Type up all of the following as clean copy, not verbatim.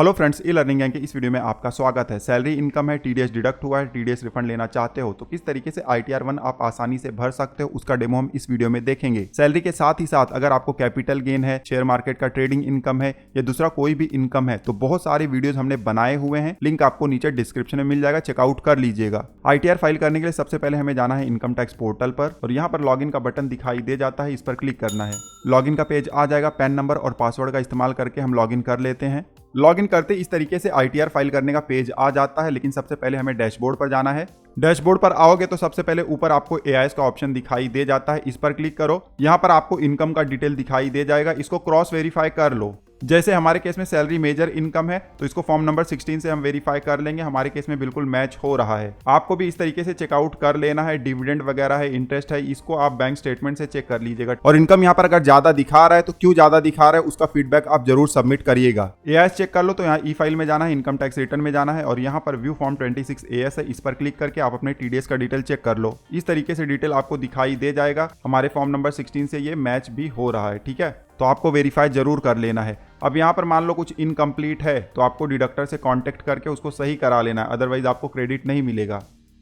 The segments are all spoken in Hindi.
Hello friends, e learning gang के इस वीडियो में आपका स्वागत है। सैलरी इनकम है, टीडीएस डिडक्ट हुआ है, टीडीएस रिफंड लेना चाहते हो तो किस तरीके से ITR1 आप आसानी से भर सकते हो उसका डेमो हम इस वीडियो में देखेंगे। सैलरी के साथ ही साथ अगर आपको कैपिटल गेन है, शेयर मार्केट का ट्रेडिंग इनकम है या दूसरा कोई भी इनकम है तो बहुत सारे वीडियोज हमने बनाए हुए हैं। लिंक आपको नीचे डिस्क्रिप्शन में मिल जाएगा, चेकआउट कर लीजिएगा। ITR फाइल करने के लिए सबसे पहले हमें जाना है इनकम टैक्स पोर्टल पर और यहाँ पर लॉगिन का बटन दिखाई दे जाता है, इस पर क्लिक करना है। लॉगिन का पेज आ जाएगा। पैन नंबर और पासवर्ड का इस्तेमाल करके हम लॉगिन कर लेते हैं। लॉगिन करते इस तरीके से ITR फाइल करने का पेज आ जाता है, लेकिन सबसे पहले हमें डैशबोर्ड पर जाना है। डैशबोर्ड पर आओगे तो सबसे पहले ऊपर आपको AIS का ऑप्शन दिखाई दे जाता है, इस पर क्लिक करो। यहाँ पर आपको इनकम का डिटेल दिखाई दे जाएगा, इसको क्रॉस वेरीफाई कर लो। जैसे हमारे केस में सैलरी मेजर इनकम है तो इसको फॉर्म नंबर 16 से हम वेरीफाई कर लेंगे। हमारे केस में बिल्कुल मैच हो रहा है। आपको भी इस तरीके से चेकआउट कर लेना है। डिविडेंड वगैरह है, इंटरेस्ट है, इसको आप बैंक स्टेटमेंट से चेक कर लीजिएगा। और इनकम यहाँ पर अगर ज्यादा दिखा रहा है तो क्यों ज्यादा दिखा रहा है उसका फीडबैक आप जरूर सबमिट करिएगा। AIS चेक कर लो तो यहाँ ई फाइल में जाना है, इनकम टैक्स रिटर्न में जाना है और यहाँ पर व्यू फॉर्म 26 AS है, इस पर क्लिक करके आप अपने TDS का डिटेल चेक कर लो। इस तरीके से डिटेल आपको दिखाई दे जाएगा। हमारे फॉर्म नंबर 16 से ये मैच भी हो रहा है, ठीक है। तो आपको वेरीफाई जरूर कर लेना है। अब यहाँ पर मान लो कुछ इनकम्प्लीट है तो आपको डिडक्टर से कांटेक्ट करके उसको सही करा लेना है, अदरवाइज आपको क्रेडिट नहीं मिलेगा।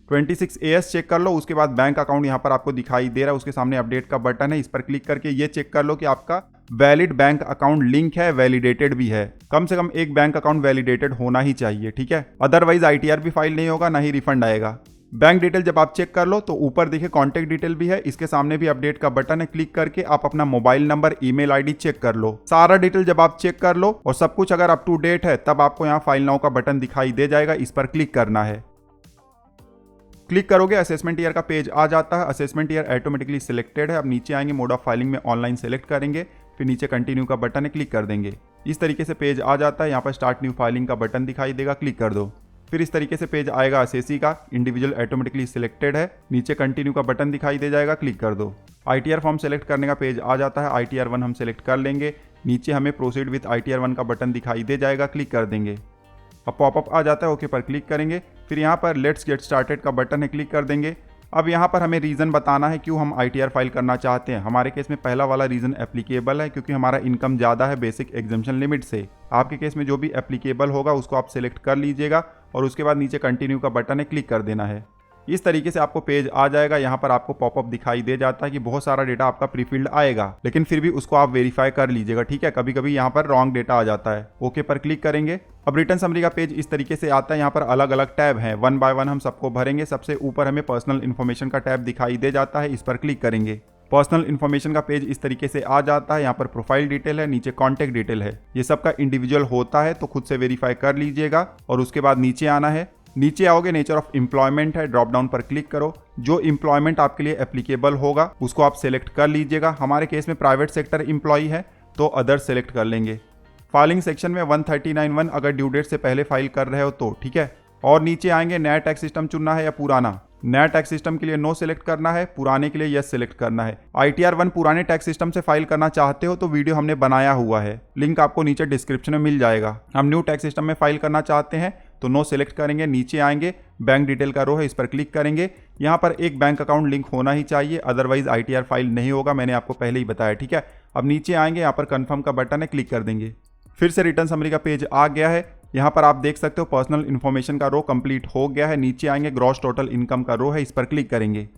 26 AS चेक कर लो, उसके बाद बैंक अकाउंट यहाँ पर आपको दिखाई दे रहा है, उसके सामने अपडेट का बटन है, इस पर क्लिक करके ये चेक कर लो कि आपका वैलिड बैंक अकाउंट लिंक है, वैलिडेटेड भी है। कम से कम एक बैंक अकाउंट वैलिडेटेड होना ही चाहिए, ठीक है। अदरवाइज ITR भी फाइल नहीं होगा, ना ही रिफंड आएगा। बैंक डिटेल जब आप चेक कर लो तो ऊपर देखिए कॉन्टैक्ट डिटेल भी है, इसके सामने भी अपडेट का बटन है, क्लिक करके आप अपना mobile number, email ID check कर लो। सारा डिटेल जब आप चेक कर लो और सब कुछ अगर अप टू डेट है तब आपको यहाँ फाइल नाउ का बटन दिखाई दे जाएगा, इस पर क्लिक करना है। क्लिक करोगे असेसमेंट ईयर का पेज आ जाता है। असेसमेंट ईयर ऑटोमेटिकली सिलेक्टेड है। अब नीचे आएंगे, मोड ऑफ फाइलिंग में ऑनलाइन सेलेक्ट करेंगे, फिर नीचे कंटिन्यू का बटन है, क्लिक कर देंगे। इस तरीके से पेज आ जाता है। यहाँ पर स्टार्ट न्यू फाइलिंग का बटन दिखाई देगा, क्लिक कर दो। फिर इस तरीके से पेज आएगा असेसी का, इंडिविजुअल ऑटोमेटिकली सिलेक्टेड है, नीचे कंटिन्यू का बटन दिखाई दे जाएगा, क्लिक कर दो। ITR फॉर्म सेलेक्ट करने का पेज आ जाता है। ITR1 हम सेलेक्ट कर लेंगे, नीचे हमें प्रोसीड विद ITR1 का बटन दिखाई दे जाएगा, क्लिक कर देंगे। अब पॉपअप आ जाता है, ओके पर क्लिक करेंगे। फिर यहाँ पर लेट्स गेट स्टार्टेड का बटन है, क्लिक कर देंगे। अब यहाँ पर हमें रीज़न बताना है क्यों हम ITR फाइल करना चाहते हैं। हमारे केस में पहला वाला रीज़न एप्लीकेबल है क्योंकि हमारा इनकम ज़्यादा है बेसिक एग्जम्पशन लिमिट से। आपके केस में जो भी एप्लीकेबल होगा उसको आप सिलेक्ट कर लीजिएगा और उसके बाद नीचे कंटिन्यू का बटन है, क्लिक कर देना है। इस तरीके से आपको पेज आ जाएगा। यहाँ पर आपको पॉपअप दिखाई दे जाता है कि बहुत सारा डेटा आपका प्रीफिल्ड आएगा, लेकिन फिर भी उसको आप वेरीफाई कर लीजिएगा, ठीक है। कभी कभी यहाँ पर रॉन्ग डेटा आ जाता है। ओके पर क्लिक करेंगे। अब रिटर्न समरी का पेज इस तरीके से आता है। यहाँ पर अलग अलग टैब हैं, वन बाय वन हम सबको भरेंगे। सबसे ऊपर हमें पर्सनल इन्फॉर्मेशन का टैब दिखाई दे जाता है, इस पर क्लिक करेंगे। पर्सनल इन्फॉर्मेशन का पेज इस तरीके से आ जाता है। यहाँ पर प्रोफाइल डिटेल है, नीचे कॉन्टैक्ट डिटेल है। ये सबका इंडिविजुअल होता है तो खुद से वेरीफाई कर लीजिएगा। और उसके बाद नीचे आना है। नीचे आओगे, नेचर ऑफ एम्प्लॉयमेंट है, ड्रॉप डाउन पर क्लिक करो। जो एम्प्लॉयमेंट आपके लिए एप्लीकेबल होगा उसको आप सेलेक्ट कर लीजिएगा। हमारे केस में प्राइवेट सेक्टर एम्प्लॉय है तो अदर सेलेक्ट कर लेंगे। फाइलिंग सेक्शन में 139(1) अगर ड्यू डेट से पहले फाइल कर रहे हो तो, ठीक है। और नीचे आएंगे, नया टैक्स सिस्टम चुनना है या पुराना। नया टैक्स सिस्टम के लिए नो सेलेक्ट करना है, पुराने के लिए यस सेलेक्ट करना है। ITR1 पुराने टैक्स सिस्टम से फाइल करना चाहते हो तो वीडियो हमने बनाया हुआ है, लिंक आपको नीचे डिस्क्रिप्शन में मिल जाएगा। हम न्यू टैक्स सिस्टम में फाइल करना चाहते हैं तो नो सेलेक्ट करेंगे। नीचे आएंगे, बैंक डिटेल का रो है, इस पर क्लिक करेंगे। यहाँ पर एक बैंक अकाउंट लिंक होना ही चाहिए, अदरवाइज ITR फाइल नहीं होगा, मैंने आपको पहले ही बताया, ठीक है। अब नीचे आएंगे, यहाँ पर कन्फर्म का बटन है, क्लिक कर देंगे। फिर से रिटर्न समरी का पेज आ गया है। यहाँ पर आप देख सकते हो पर्सनल इन्फॉर्मेशन का रो कंप्लीट हो गया है। नीचे आएंगे, ग्रॉस टोटल इनकम का रो है, इस पर क्लिक करेंगे।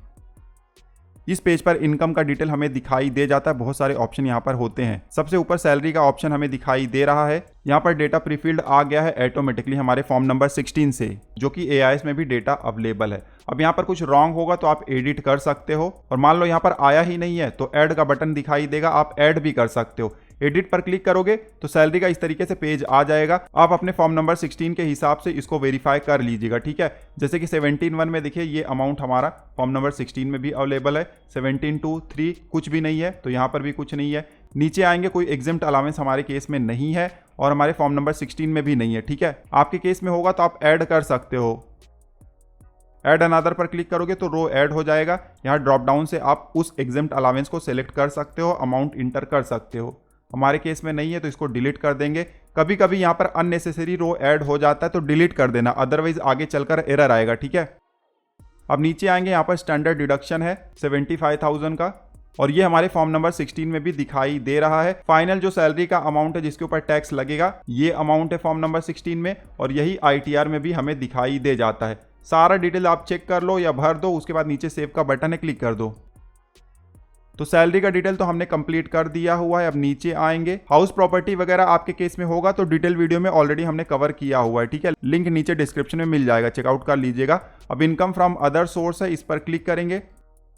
इस पेज पर इनकम का डिटेल हमें दिखाई दे जाता है। बहुत सारे ऑप्शन यहाँ पर होते हैं। सबसे ऊपर सैलरी का ऑप्शन हमें दिखाई दे रहा है। यहाँ पर डेटा प्रीफिल्ड आ गया है ऑटोमेटिकली हमारे फॉर्म नंबर 16 से, जो कि AIS में भी डेटा अवेलेबल है। अब यहाँ पर कुछ रॉन्ग होगा तो आप एडिट कर सकते हो, और मान लो यहाँ पर आया ही नहीं है तो ऐड का बटन दिखाई देगा, आप ऐड भी कर सकते हो। एडिट पर क्लिक करोगे तो सैलरी का इस तरीके से पेज आ जाएगा। आप अपने फॉर्म नंबर 16 के हिसाब से इसको वेरीफाई कर लीजिएगा, ठीक है। जैसे कि 17(1) में देखिए ये अमाउंट हमारा फॉर्म नंबर 16 में भी अवेलेबल है। 17(2)(3) कुछ भी नहीं है तो यहाँ पर भी कुछ नहीं है। नीचे आएंगे, कोई एग्जेम्प्ट अलाउंस हमारे केस में नहीं है और हमारे फॉर्म नंबर 16 में भी नहीं है, ठीक है। आपके केस में होगा तो आप ऐड कर सकते हो। ऐड अनदर पर क्लिक करोगे तो रो ऐड हो जाएगा। यहाँ ड्रॉप डाउन से आप उस एग्जेम्प्ट अलाउंस को सिलेक्ट कर सकते हो, अमाउंट इंटर कर सकते हो। हमारे केस में नहीं है तो इसको डिलीट कर देंगे। कभी कभी यहाँ पर अननेसेसरी रो ऐड हो जाता है तो डिलीट कर देना, अदरवाइज आगे चलकर एरर आएगा, ठीक है। अब नीचे आएंगे, यहाँ पर स्टैंडर्ड डिडक्शन है 75,000 का। और ये हमारे फॉर्म नंबर 16 में भी दिखाई दे रहा है। फाइनल जो सैलरी का अमाउंट है जिसके ऊपर टैक्स लगेगा, ये अमाउंट है फॉर्म नंबर 16 में, और यही ITR में भी हमें दिखाई दे जाता है। सारा डिटेल आप चेक कर लो या भर दो, उसके बाद नीचे सेव का बटन है, क्लिक कर दो। तो सैलरी का डिटेल तो हमने कंप्लीट कर दिया हुआ है। अब नीचे आएंगे, हाउस प्रॉपर्टी वगैरह आपके केस में होगा तो डिटेल वीडियो में ऑलरेडी हमने कवर किया हुआ है, ठीक है। लिंक नीचे डिस्क्रिप्शन में मिल जाएगा, चेकआउट कर लीजिएगा। अब इनकम फ्रॉम अदर सोर्स है, इस पर क्लिक करेंगे।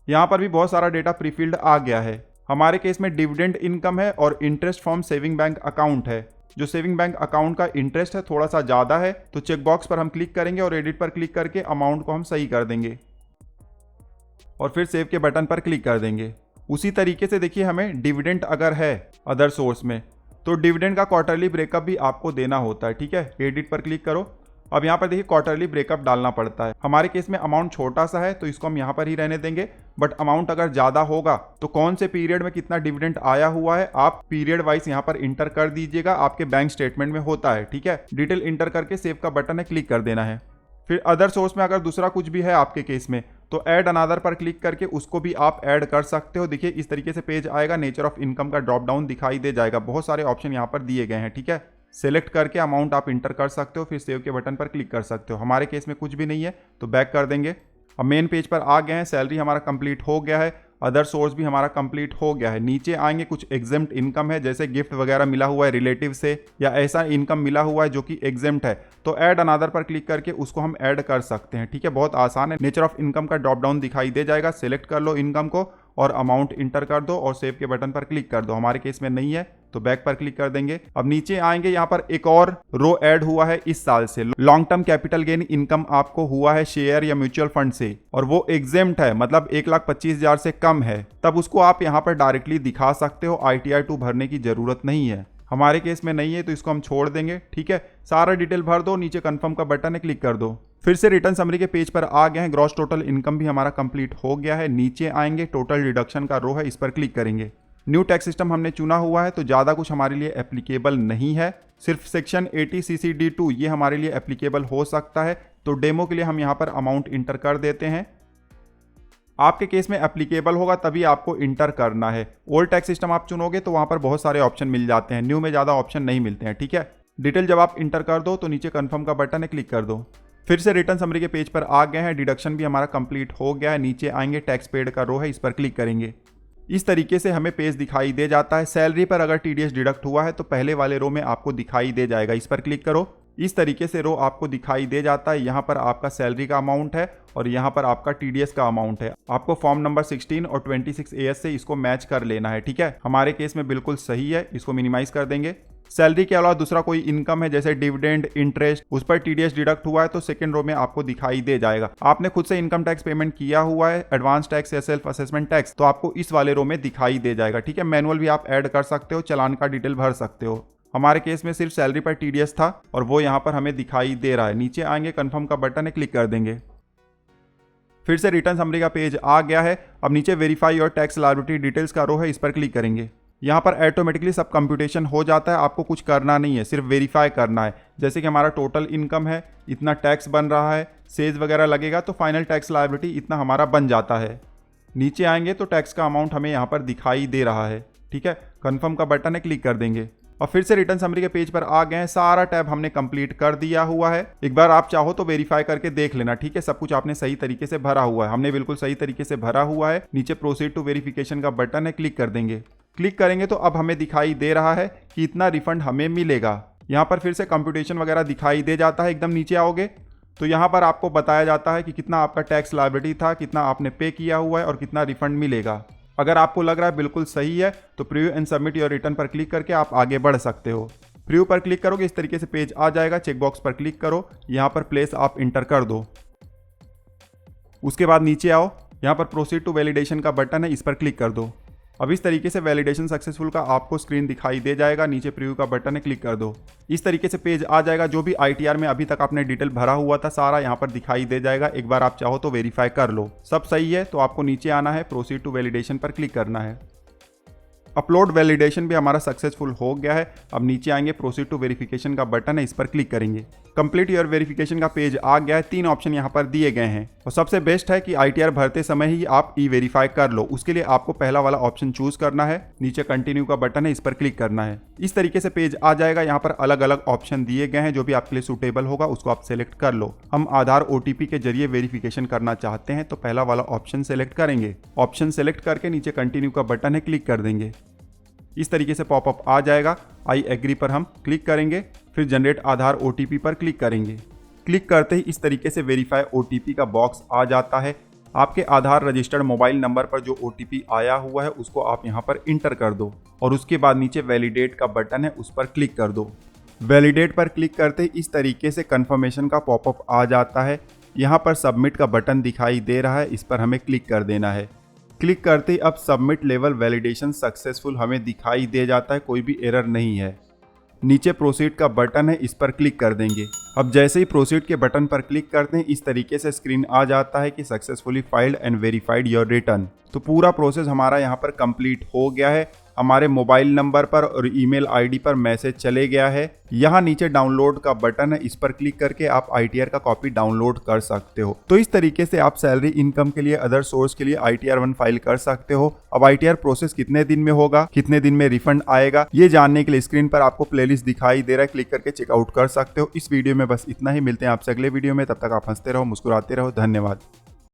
यहाँ पर भी बहुत सारा डेटा प्रीफिल्ड आ गया है। हमारे केस में डिविडेंड इनकम है और interest from saving bank account है। जो सेविंग बैंक अकाउंट का इंटरेस्ट है थोड़ा सा ज़्यादा है, तो चेकबॉक्स पर हम क्लिक करेंगे और एडिट पर क्लिक करके अमाउंट को हम सही कर देंगे और फिर सेव के बटन पर क्लिक कर देंगे। उसी तरीके से देखिए, हमें डिविडेंड अगर है अदर सोर्स में तो डिविडेंड का क्वार्टरली ब्रेकअप भी आपको देना होता है, ठीक है। एडिट पर क्लिक करो। अब यहाँ पर देखिए क्वार्टरली ब्रेकअप डालना पड़ता है। हमारे केस में अमाउंट छोटा सा है तो इसको हम यहाँ पर ही रहने देंगे, बट अमाउंट अगर ज़्यादा होगा तो कौन से पीरियड में कितना डिविडेंड आया हुआ है आप पीरियड वाइज यहाँ पर इंटर कर दीजिएगा, आपके बैंक स्टेटमेंट में होता है, ठीक है। डिटेल इंटर करके सेव का बटन है, क्लिक कर देना है। फिर अदर सोर्स में अगर दूसरा कुछ भी है आपके केस में तो ऐड अनादर पर क्लिक करके उसको भी आप ऐड कर सकते हो। देखिए इस तरीके से पेज आएगा, नेचर ऑफ इनकम का ड्रॉप डाउन दिखाई दे जाएगा, बहुत सारे ऑप्शन यहाँ पर दिए गए हैं, ठीक है। सेलेक्ट करके अमाउंट आप इंटर कर सकते हो, फिर सेव के बटन पर क्लिक कर सकते हो। हमारे केस में कुछ भी नहीं है तो बैक कर देंगे। अब मेन पेज पर आ गए हैं, सैलरी हमारा कंप्लीट हो गया है, अदर सोर्स भी हमारा कंप्लीट हो गया है। नीचे आएंगे, कुछ एग्जेम्प्ट इनकम है जैसे गिफ्ट वगैरह मिला हुआ है रिलेटिव से या ऐसा इनकम मिला हुआ है जो कि एग्जेम्प्ट है, तो ऐड अनादर पर क्लिक करके उसको हम ऐड कर सकते हैं, ठीक है। बहुत आसान है। नेचर ऑफ इनकम का ड्रॉप डाउन दिखाई दे जाएगा, सिलेक्ट कर लो इनकम को और अमाउंट इंटर कर दो और सेव के बटन पर क्लिक कर दो। हमारे केस में नहीं है तो बैक पर क्लिक कर देंगे। अब नीचे आएंगे, यहाँ पर एक और रो ऐड हुआ है इस साल से। Long term capital gain income आपको हुआ है शेयर या म्यूचुअल फंड से और वो एग्जेम्प्ट है, मतलब 1,25,000 से कम है, तब उसको आप यहाँ पर डायरेक्टली दिखा सकते हो, ITR 2 भरने की जरूरत नहीं है। हमारे केस में नहीं है तो इसको हम छोड़ देंगे, ठीक है। सारा डिटेल भर दो, नीचे कंफर्म का बटन है, क्लिक कर दो। फिर से रिटर्न समरी के पेज पर आ गए हैं। ग्रॉस टोटल इनकम भी हमारा कंप्लीट हो गया है। नीचे आएंगे, टोटल डिडक्शन का रो है, इस पर क्लिक करेंगे। न्यू टैक्स सिस्टम हमने चुना हुआ है तो ज़्यादा कुछ हमारे लिए एप्लीकेबल नहीं है, सिर्फ सेक्शन 80 CC-D2 ये हमारे लिए एप्लीकेबल हो सकता है। तो डेमो के लिए हम यहाँ पर अमाउंट इंटर कर देते हैं। आपके केस में एप्लीकेबल होगा तभी आपको इंटर करना है। ओल्ड टैक्स सिस्टम आप चुनोगे तो वहाँ पर बहुत सारे ऑप्शन मिल जाते हैं, न्यू में ज़्यादा ऑप्शन नहीं मिलते हैं, ठीक है। डिटेल जब आप इंटर कर दो तो नीचे कन्फर्म का बटन है, क्लिक कर दो। फिर से रिटर्न समरी के पेज पर आ गए हैं। डिडक्शन भी हमारा कंप्लीट हो गया है। नीचे आएंगे, टैक्स पेड का रो है, इस पर क्लिक करेंगे। इस तरीके से हमें पेज दिखाई दे जाता है। सैलरी पर अगर TDS डिडक्ट हुआ है तो पहले वाले रो में आपको दिखाई दे जाएगा, इस पर क्लिक करो। इस तरीके से रो आपको दिखाई दे जाता है। यहाँ पर आपका सैलरी का अमाउंट है और यहाँ पर आपका TDS का अमाउंट है। आपको फॉर्म नंबर 16 और 26 AS से इसको मैच कर लेना है, ठीक है। हमारे केस में बिल्कुल सही है, इसको मिनिमाइज कर देंगे। सैलरी के अलावा दूसरा कोई इनकम है जैसे डिविडेंड, इंटरेस्ट, उस पर TDS डिडक्ट हुआ है तो सेकंड रो में आपको दिखाई दे जाएगा। आपने खुद से इनकम टैक्स पेमेंट किया हुआ है, एडवांस टैक्स या सेल्फ असेसमेंट टैक्स, तो आपको इस वाले रो में दिखाई दे जाएगा, ठीक है। मैनुअल भी आप ऐड कर सकते हो, चालान का डिटेल भर सकते हो। हमारे केस में सिर्फ सैलरी पर TDS था और वो यहाँ पर हमें दिखाई दे रहा है। नीचे आएंगे, कन्फर्म का बटन है, क्लिक कर देंगे। फिर से रिटर्न समरी का पेज आ गया है। अब नीचे वेरीफाई और टैक्स लायबिलिटी डिटेल्स का रो है, इस पर क्लिक करेंगे। यहाँ पर ऑटोमेटिकली सब कंप्यूटेशन हो जाता है, आपको कुछ करना नहीं है, सिर्फ वेरीफाई करना है। जैसे कि हमारा टोटल इनकम है, इतना टैक्स बन रहा है, सेज वगैरह लगेगा तो फाइनल टैक्स लायबिलिटी इतना हमारा बन जाता है। नीचे आएंगे तो टैक्स का अमाउंट हमें यहाँ पर दिखाई दे रहा है, ठीक है। कन्फर्म का बटन है, क्लिक कर देंगे। और फिर से रिटर्न समरी के पेज पर आ गए हैं। सारा टैब हमने कंप्लीट कर दिया हुआ है। एक बार आप चाहो तो वेरीफाई करके देख लेना, ठीक है। सब कुछ आपने सही तरीके से भरा हुआ है, हमने बिल्कुल सही तरीके से भरा हुआ है। नीचे प्रोसीड टू वेरिफिकेशन का बटन है, क्लिक कर देंगे। क्लिक करेंगे तो अब हमें दिखाई दे रहा है कि इतना रिफंड हमें मिलेगा। यहाँ पर फिर से कंप्यूटेशन वगैरह दिखाई दे जाता है। एकदम नीचे आओगे तो यहाँ पर आपको बताया जाता है कि कितना आपका टैक्स लायबिलिटी था, कितना आपने पे किया हुआ है और कितना रिफंड मिलेगा। अगर आपको लग रहा है बिल्कुल सही है तो preview and submit your return पर क्लिक करके आप आगे बढ़ सकते हो। प्रीव्यू पर क्लिक करोगे, इस तरीके से पेज आ जाएगा। चेकबॉक्स पर क्लिक करो, यहाँ पर प्लेस आप इंटर कर दो। उसके बाद नीचे आओ, यहाँ पर प्रोसीड टू वैलिडेशन का बटन है, इस पर क्लिक कर दो। अब इस तरीके से वैलिडेशन सक्सेसफुल का आपको स्क्रीन दिखाई दे जाएगा। नीचे प्रीव्यू का बटन है, क्लिक कर दो। इस तरीके से पेज आ जाएगा। जो भी ITR में अभी तक आपने डिटेल भरा हुआ था सारा यहाँ पर दिखाई दे जाएगा। एक बार आप चाहो तो वेरीफाई कर लो। सब सही है तो आपको नीचे आना है, प्रोसीड टू वैलिडेशन पर क्लिक करना है। अपलोड वैलिडेशन भी हमारा सक्सेसफुल हो गया है। अब नीचे आएंगे, प्रोसीड टू वेरिफिकेशन का बटन है, इस पर क्लिक करेंगे। कंप्लीट योर वेरिफिकेशन का पेज आ गया है। 3 ऑप्शन यहाँ पर दिए गए हैं और सबसे बेस्ट है कि ITR भरते समय ही आप ई वेरीफाई कर लो। उसके लिए आपको पहला वाला ऑप्शन चूज करना है, नीचे कंटिन्यू का बटन है, इस पर क्लिक करना है। इस तरीके से पेज आ जाएगा। यहाँ पर अलग अलग ऑप्शन दिए गए हैं, जो भी आपके लिए सूटेबल होगा उसको आप सेलेक्ट कर लो। हम आधार OTP के जरिए वेरिफिकेशन करना चाहते हैं तो पहला वाला ऑप्शन सेलेक्ट करेंगे। ऑप्शन सेलेक्ट करके नीचे कंटिन्यू का बटन है, क्लिक कर देंगे। इस तरीके से पॉपअप आ जाएगा। आई एग्री पर हम क्लिक करेंगे, फिर जनरेट आधार OTP पर क्लिक करेंगे। क्लिक करते ही इस तरीके से वेरीफाई OTP का बॉक्स आ जाता है। आपके आधार रजिस्टर्ड मोबाइल नंबर पर जो OTP आया हुआ है उसको आप यहाँ पर इंटर कर दो और उसके बाद नीचे वैलिडेट का बटन है, उस पर क्लिक कर दो। वैलिडेट पर क्लिक करते ही इस तरीके से कन्फर्मेशन का पॉपअप आ जाता है। यहाँ पर सबमिट का बटन दिखाई दे रहा है, इस पर हमें क्लिक कर देना है। क्लिक करते ही अब सबमिट लेवल वैलिडेशन सक्सेसफुल हमें दिखाई दे जाता है, कोई भी एरर नहीं है। नीचे प्रोसीड का बटन है, इस पर क्लिक कर देंगे। अब जैसे ही प्रोसीड के बटन पर क्लिक करते हैं इस तरीके से स्क्रीन आ जाता है कि successfully filed and verified your return. तो पूरा प्रोसेस हमारा यहाँ पर कंप्लीट हो गया है। हमारे मोबाइल नंबर पर और ईमेल आईडी पर मैसेज चले गया है। यहाँ नीचे डाउनलोड का बटन है, इस पर क्लिक करके आप ITR का कॉपी डाउनलोड कर सकते हो। तो इस तरीके से आप सैलरी इनकम के लिए अदर सोर्स के लिए ITR-1 फाइल कर सकते हो। अब ITR प्रोसेस कितने दिन में होगा, कितने दिन में रिफंड आएगा, ये जानने के लिए स्क्रीन पर आपको प्लेलिस्ट दिखाई दे रहा है, क्लिक करके चेकआउट कर सकते हो। इस वीडियो में बस इतना ही। मिलते हैं आपसे अगले वीडियो में, तब तक आप हंसते रहो, मुस्कुराते रहो। धन्यवाद।